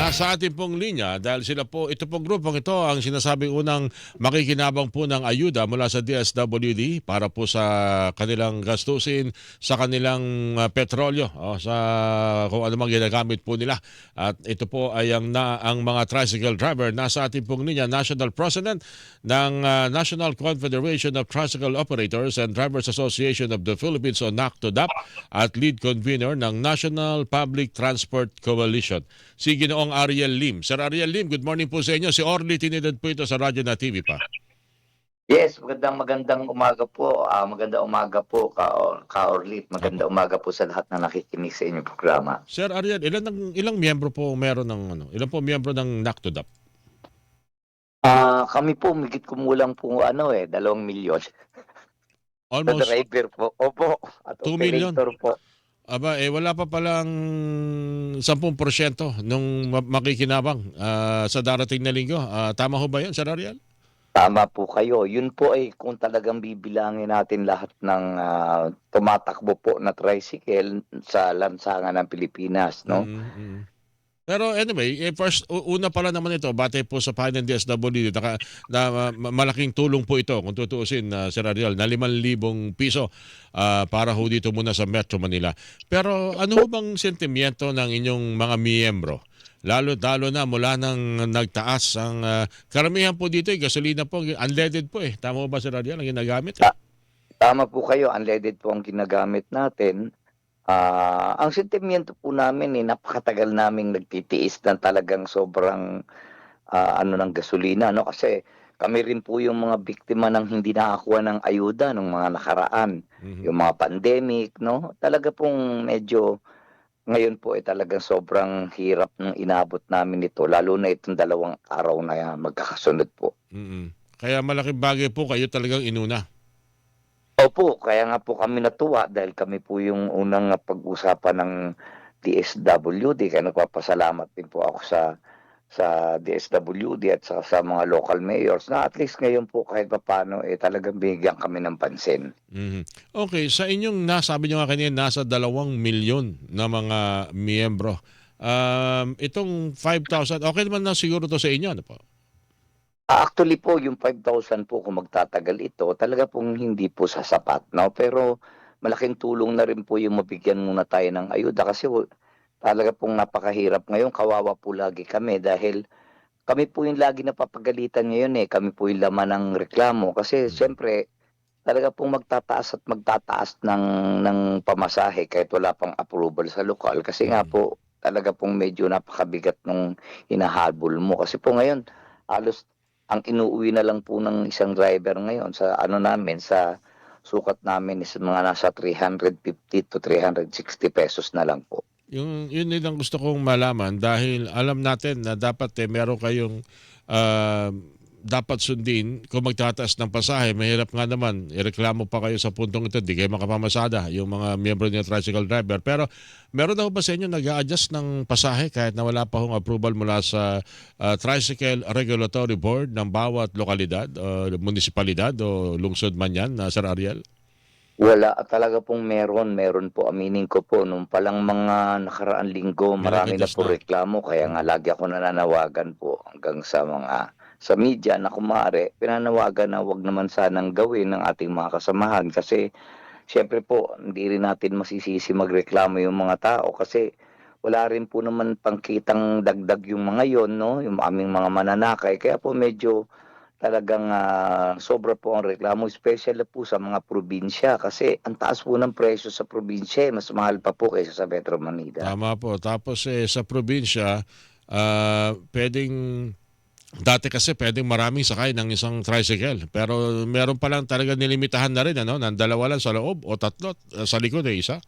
Nasa ating pong linya dahil ito pong grupong ito ang sinasabing unang makikinabang po ng ayuda mula sa DSWD para po sa kanilang gastusin sa kanilang petrolyo o sa kung ano mang ginagamit po nila. At ito po ay ang mga tricycle driver. Nasa ating pong linya, National President ng National Confederation of Tricycle Operators and Drivers Association of the Philippines o NACTODAP at lead convener ng National Public Transport Coalition, si Ginoong Ariel Lim. Sir Ariel Lim, good morning po sa inyo. Si Orly Tinidad po ito sa Radyo na TV pa. Yes, magandang umaga po. Magandang umaga po, Orlit. Apo. Magandang umaga po sa lahat na nakikinig sa inyong programa. Sir Ariel, ilang miyembro po meron ng ilan po miyembro ng NACTODAP? Kami po migit kumulang po 2 milyon. Sa Almost driver po. Opo, at 2 million. operator po. Aba, wala pa palang 10% nung makikinabang sa darating na linggo. Tama ho ba yun, Sir Ariel? Tama po kayo. Yun po ay kung talagang bibilangin natin lahat ng tumatakbo po na tricycle sa lansangan ng Pilipinas, no? Mm. Pero anyway, first, una pala naman ito, batay po sa pahay ng DSWD, malaking tulong po ito, kung tutuusin, Sir Ariel, na 5,000 piso para ho dito muna sa Metro Manila. Pero ano ho bang sentimiento ng inyong mga miyembro? Lalo na mula nang nagtaas ang karamihan po dito, gasolina po, unleaded po eh. Tama ba, Sir Ariel, ang ginagamit eh? Tama po kayo, unleaded po ang ginagamit natin. Ang sentimiento po namin napakatagal naming nagtitiis ng talagang sobrang ng gasolina, no? Kasi kami rin po yung mga biktima ng hindi nakakuha ng ayuda ng mga nakaraan, Mhm. yung mga pandemic, no? Talaga pong medyo ngayon po ay talagang sobrang hirap ng inabot namin ito, lalo na itong 2 araw na magkakasunod po. Mm. Kaya malaking bagay po kayo talagang inuna. Opo, kaya nga po kami natuwa dahil kami po yung unang pag-usapan ng DSWD, kaya nagpapasalamat din po ako sa DSWD at sa mga local mayors na at least ngayon po kahit papaano talagang binigyan kami ng pansin. Mhm. Okay, sa inyong nasabi niyo nga kanina nasa 2 milyon na mga miyembro. Itong 5,000, okay naman na siguro to sa inyo, ano po? Actually po yung 5,000 po kung magtatagal ito, talaga pong hindi po sasapat, 'no? Pero malaking tulong na rin po yung mabigyan muna tayo ng ayuda kasi talaga pong napakahirap ngayon, kawawa po lagi kami dahil kami po yung lagi napapagalitan ngayon, kami po yung laman ng reklamo kasi Mhm. siyempre talaga pong magtataas at magtataas ng pamasahe kahit wala pang approval sa lokal kasi nga Mhm. po talaga pong medyo napakabigat nung hinahabol mo. Kasi po ngayon halos ang inuuwi na lang po ng isang driver ngayon sa namin, sa sukat namin is mga nasa 350 to 360 pesos na lang po. Yun din ang gusto kong malaman dahil alam natin na dapat meron kayong ah, dapat sundin kung magtataas ng pasahe. Mahirap nga naman, ireklamo pa kayo sa puntong ito, di kayo makapamasada, yung mga miyembro ng tricycle driver. Pero meron daw ba sa inyo nag-a-adjust ng pasahe kahit na wala pa hong approval mula sa Tricycle Regulatory Board ng bawat lokalidad, munisipalidad o lungsod man yan, Sir Ariel? Wala talaga pong meron po, aminin ko po nung palang mga nakaraang linggo May marami na nag-adjust po na. reklamo kaya nga Mm. lagi ako nananawagan po hanggang sa media na kung maaari pinanawagan na 'wag naman sanang gawin ng ating mga kasamahan kasi siyempre po hindi rin natin masisisi magreklamo yung mga tao kasi wala rin po naman pangkitang dagdag yung mga yon, 'no, yung aming mga mananakay kaya po medyo talagang sobra po ang reklamo especially na po sa mga probinsya kasi ang taas po ng presyo sa probinsya, mas mahal pa po kaysa sa Metro Manila. Tama po. Tapos sa probinsya, pwedeng dati kasi pwedeng maraming sakay ng isang tricycle. Pero meron pa lang talaga nilimitahan na rin ano, ng dalawa lang sa loob o tatlo sa likod isa.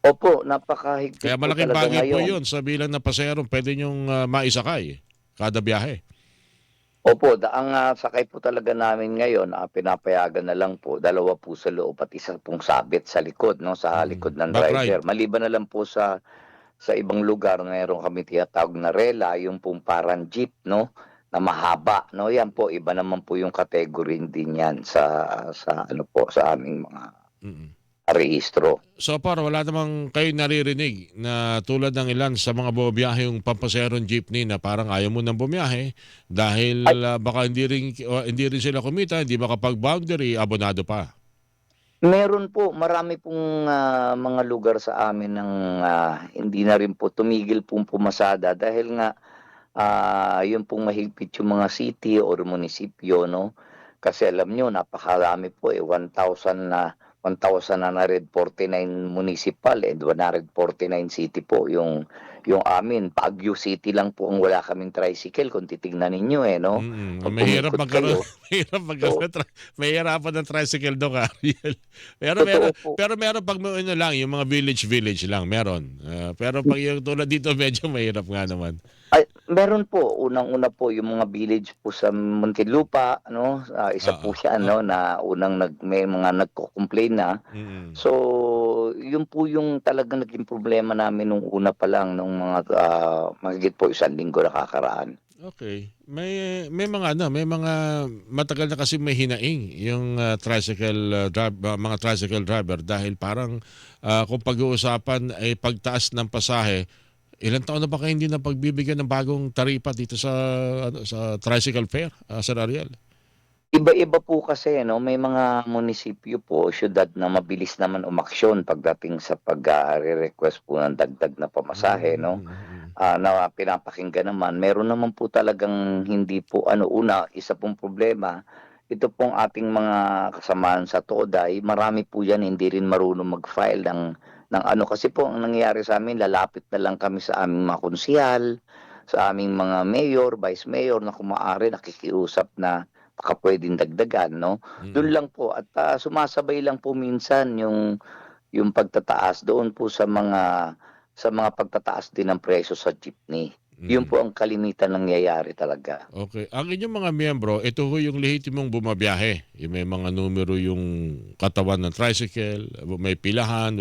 Opo, napakahigpit Kaya po malaking talaga bagay po ngayon. 'yun sa bilang ng pasaherong pwede niyong maisakay kada biyahe. Opo, ang sakay po talaga namin ngayon, pinapayagan na lang po, 2 po sa loob at isa pong sabit sa likod, 'no, sa likod ng Back driver. ride. Maliban na lang po sa ibang lugar meron kami tinatawag na rela, yung pong parang jeep, 'no, na mahaba, 'no, 'yan po iba naman po yung category din 'yan sa sa aming mga Mm. rehistro. So par wala namang kayo naririnig na tulad ng ilan sa mga bumiyahe yung pampaserong jeepney na parang ayaw mo nang bumiyahe dahil Ay, baka hindi rin sila kumita, hindi makapag-boundary, abonado pa. meron po, marami pong, mga lugar sa amin ng, hindi na rin po tumigil pong pumasada dahil nga, yun pong mahigpit yung mga city or munisipyo 'no. Kasi alam niyo napakarami po, 1,149 municipal and 149 city po yung amin. Baguio City lang po ang wala kaming tricycle kung titignan ninyo, 'no. Mm, 'Pag mahirap umikot magkaroon kayo mahirap magkaroon so mahihirapan ng tricycle do'n, Ariel. Pero totoo po. meron 'pag may ano lang, yung mga village lang meron. Pero 'pag yung tulad dito medyo mahirap nga naman. Ay, meron po. Unang-una po yung mga village po sa Muntinlupa 'no, isa Oo, po siya oh, 'no na unang may mga nagko-complain na. mm. So, yun po yung talagang naging problema namin nung una pa lang nung mga, mahigit po 1 linggo nakakaraan. Okay. May mga ano, may mga matagal na kasi may hinaing yung, mga tricycle driver dahil parang, kung pag-uusapan ay pagtaas ng pasahe, ilang taon na ba kayo hindi napagbibigyan ng bagong taripa dito sa ano, sa tricycle fare, Sir Ariel? Iba-iba po kasi 'no, may mga munisipyo po, siyudad na mabilis naman umaksyon pagdating sa request po ng dagdag na pamasahe Hmm, 'no. mm. Na pinapakinggan naman. Meron naman po talagang hindi po ano, una, isa pong problema, ito pong ating mga kasamahan sa TODA ay marami po yan hindi rin marunong mag-file ng ano, kasi po ang nangyayari sa'min lalapit na lang kami sa aming mga konsehal, sa aming mga mayor, vice mayor na kung maaari nakikiusap na baka puwedeng dagdagan 'no. Dun Mm, lang po at, sumasabay lang po minsan yung pagtataas doon po sa mga pagtataas din ng presyo sa jeepney. Yun mm. po ang kalimitan nangyayari talaga. Okay. Ang inyong mga miyembro, ito ho yung lehitimong bumabiyahe. Yung may mga numero yung katawan ng tricycle, may pilahan.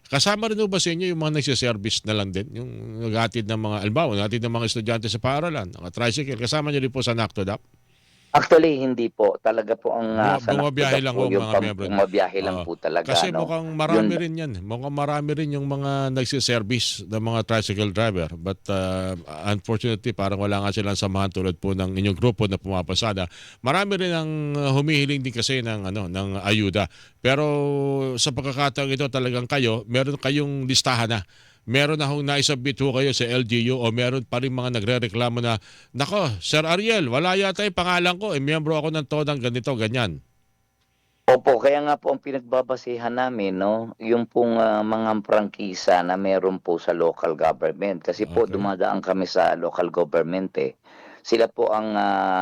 Kasama rin ho ba sa inyo yung mga nagsiservice na lang din? Yung naghatid ng mga, albaw, naghatid ng mga estudyante sa paaralan, mga tricycle. Kasama nyo rin po sa NACTODAP? Actually hindi po, talaga po ang, sa Bumabiyahe NACTODAP lang po ho ang yung mga miyembro niyo. pumabiyahe lang Oo. po talaga Kasi 'no. mukhang Yun marami rin yan. Mukhang marami rin yung mga nagsiservice ng mga tricycle driver. But unfortunately, parang wala nga silang samahan tulad po ng inyong grupo na pumapasada. Marami rin ang humihiling din kasi ng, ano, ng ayuda. Pero sa pagkakataong ito talagang kayo, meron kayong listahan na. Meron na hong naisubmit ho kayo sa LGU o meron pa rin mga nagrereklamo na, nako, Sir Ariel, wala yata yung pangalan ko, miyembro ako ng TODAng ganito, ganyan. Opo, kaya nga po ang pinagbabasehan namin 'no, yung pong, mga prangkisa na meron po sa local government. Kasi po Okay? dumadaan kami sa local government, eh. Sila po ang,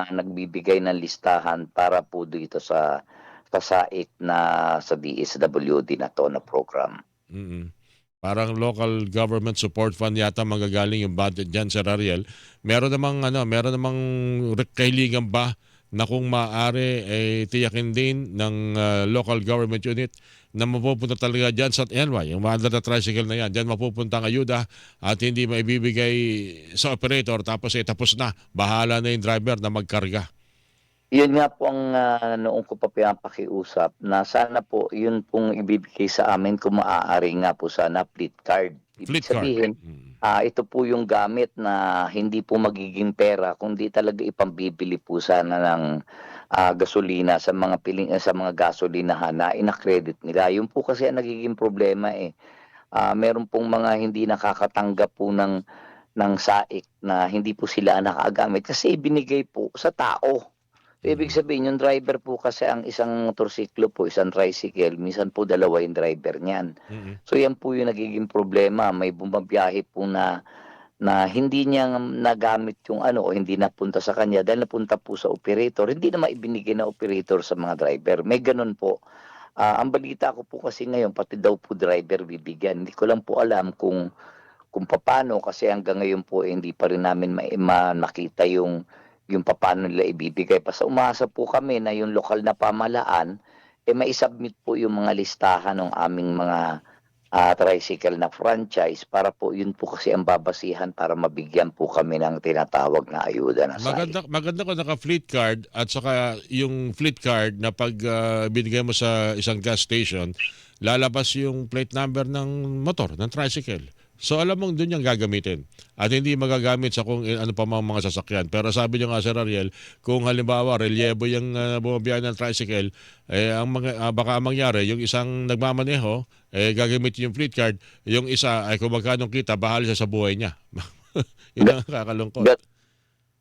nagbibigay ng listahan para po dito sa SAIC na sa DSWD na 'to na program. Mm. Parang local government support fund yata manggagaling yung budget diyan, Sir Ariel. Meron namang kahilingan ba na kung maaari eh tiyakin din ng local government unit na mapupunta talaga diyan sa NY, yung mga na tricycle na yan, diyan mapupunta ang ayuda at hindi maibibigay sa operator tapos tapos na, bahala na yung driver na magkarga. Yun nga po ang, noon ko pa pinapakiusap na sana po yun pong ibibigay sa amin kung maaari nga po sana fleet card. Ibig Fleet card. sabihin, Mm. ito po yung gamit na hindi po magiging pera kundi talaga ipambibili po sana ng, gasolina sa mga gasolinahan na ina-credit nila. Yun po kasi ang nagiging problema, eh. Meron pong mga hindi nakakatanggap po ng SAIC na hindi po sila nakaagamit kasi ibinigay po sa tao. So, ibig Mm. sabihin yung driver po kasi ang isang motorsiklo po, isang tricycle, minsan po dalawa yung driver niyan. Mm. So, yan po yung nagiging problema, may bumabiyahe po na na hindi niya nagamit yung ano o hindi napunta sa kanya dahil napunta po sa operator, hindi na maibinigay na operator sa mga driver, may gano'n po. Ang balita ko po kasi ngayon pati daw po driver bibigyan, hindi ko lang po alam kung papaano kasi hanggang ngayon po, eh, hindi pa rin namin nakita yung papaano nila ibibigay. Basta umasa po kami na yung lokal na pamahalaan, eh, mai-submit po yung mga listahan ng aming mga, tricycle na franchise para po yun po kasi ang babasihan para mabigyan po kami ng tinatawag na ayuda na SAIC. Maganda maganda kung naka-fleet card at saka yung fleet card na 'pag binigay mo sa isang gas station, lalabas yung plate number ng motor, ng tricycle. So alam mong doon yung gagamitin at hindi magagamit sa kung ano pa mga sasakyan. Pero sabi niyo nga Sir Ariel, kung halimbawa relyebo yung bumabiyahe ng tricycle, baka ang mangyari yung isang nagmamaneho, gagamitin yung fleet card, yung isa ay kung magkano kita, bahala siya sa buhay niya. Yun ang kakalungkot. Ga-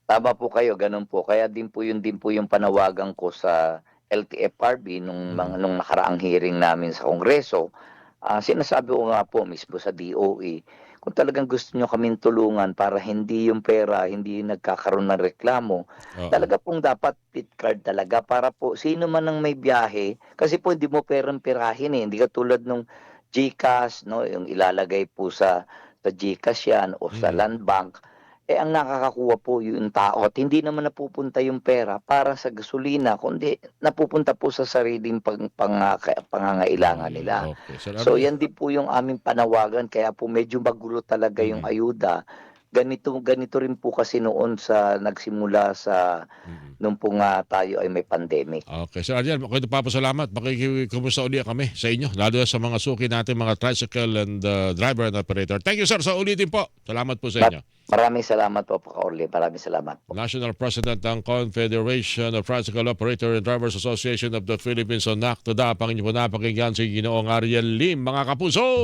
Tama po kayo, ganun po. Kaya din po yung panawagan ko sa LTFRB nung nakaraang hearing namin sa Kongreso. Sinasabi ko nga po mismo sa DOE, kung talagang gusto nyo kaming tulungan para hindi yung pera, hindi nagkakaroon ng reklamo, Oo. talaga pong dapat pit card talaga para po sino man ang may biyahe, kasi po hindi mo perang-pirahin hindi katulad nung GCash, no, yung ilalagay po sa GCash yan o sa Mm. Land Bank. Ang nakakakuha po yung tao at hindi naman napupunta yung pera para sa gasolina kundi napupunta po sa sariling pangangailangan Ayun, nila. okay. Sir So Ariel. yan din po yung aming panawagan kaya po medyo magulo talaga yung Mm. ayuda. Ganito ganito rin po kasi noon sa nagsimula Mm. nung po tayo ay may pandemic. Okay, Sir Ariel, ako'y nagpapasalamat. Makikikumusta uli kami sa inyo, lalo na sa mga suki natin, mga tricycle and driver and operator. Thank you, sir, sa ulitin po. Salamat po sa inyo. Maraming salamat po, Orly. Maraming salamat po. National President ng Confederation of Tricycle Operator and Drivers Association of the Philippines o NACTODA. Panginoon po napakinggan si Ginoong Ariel Lim, mga kapuso!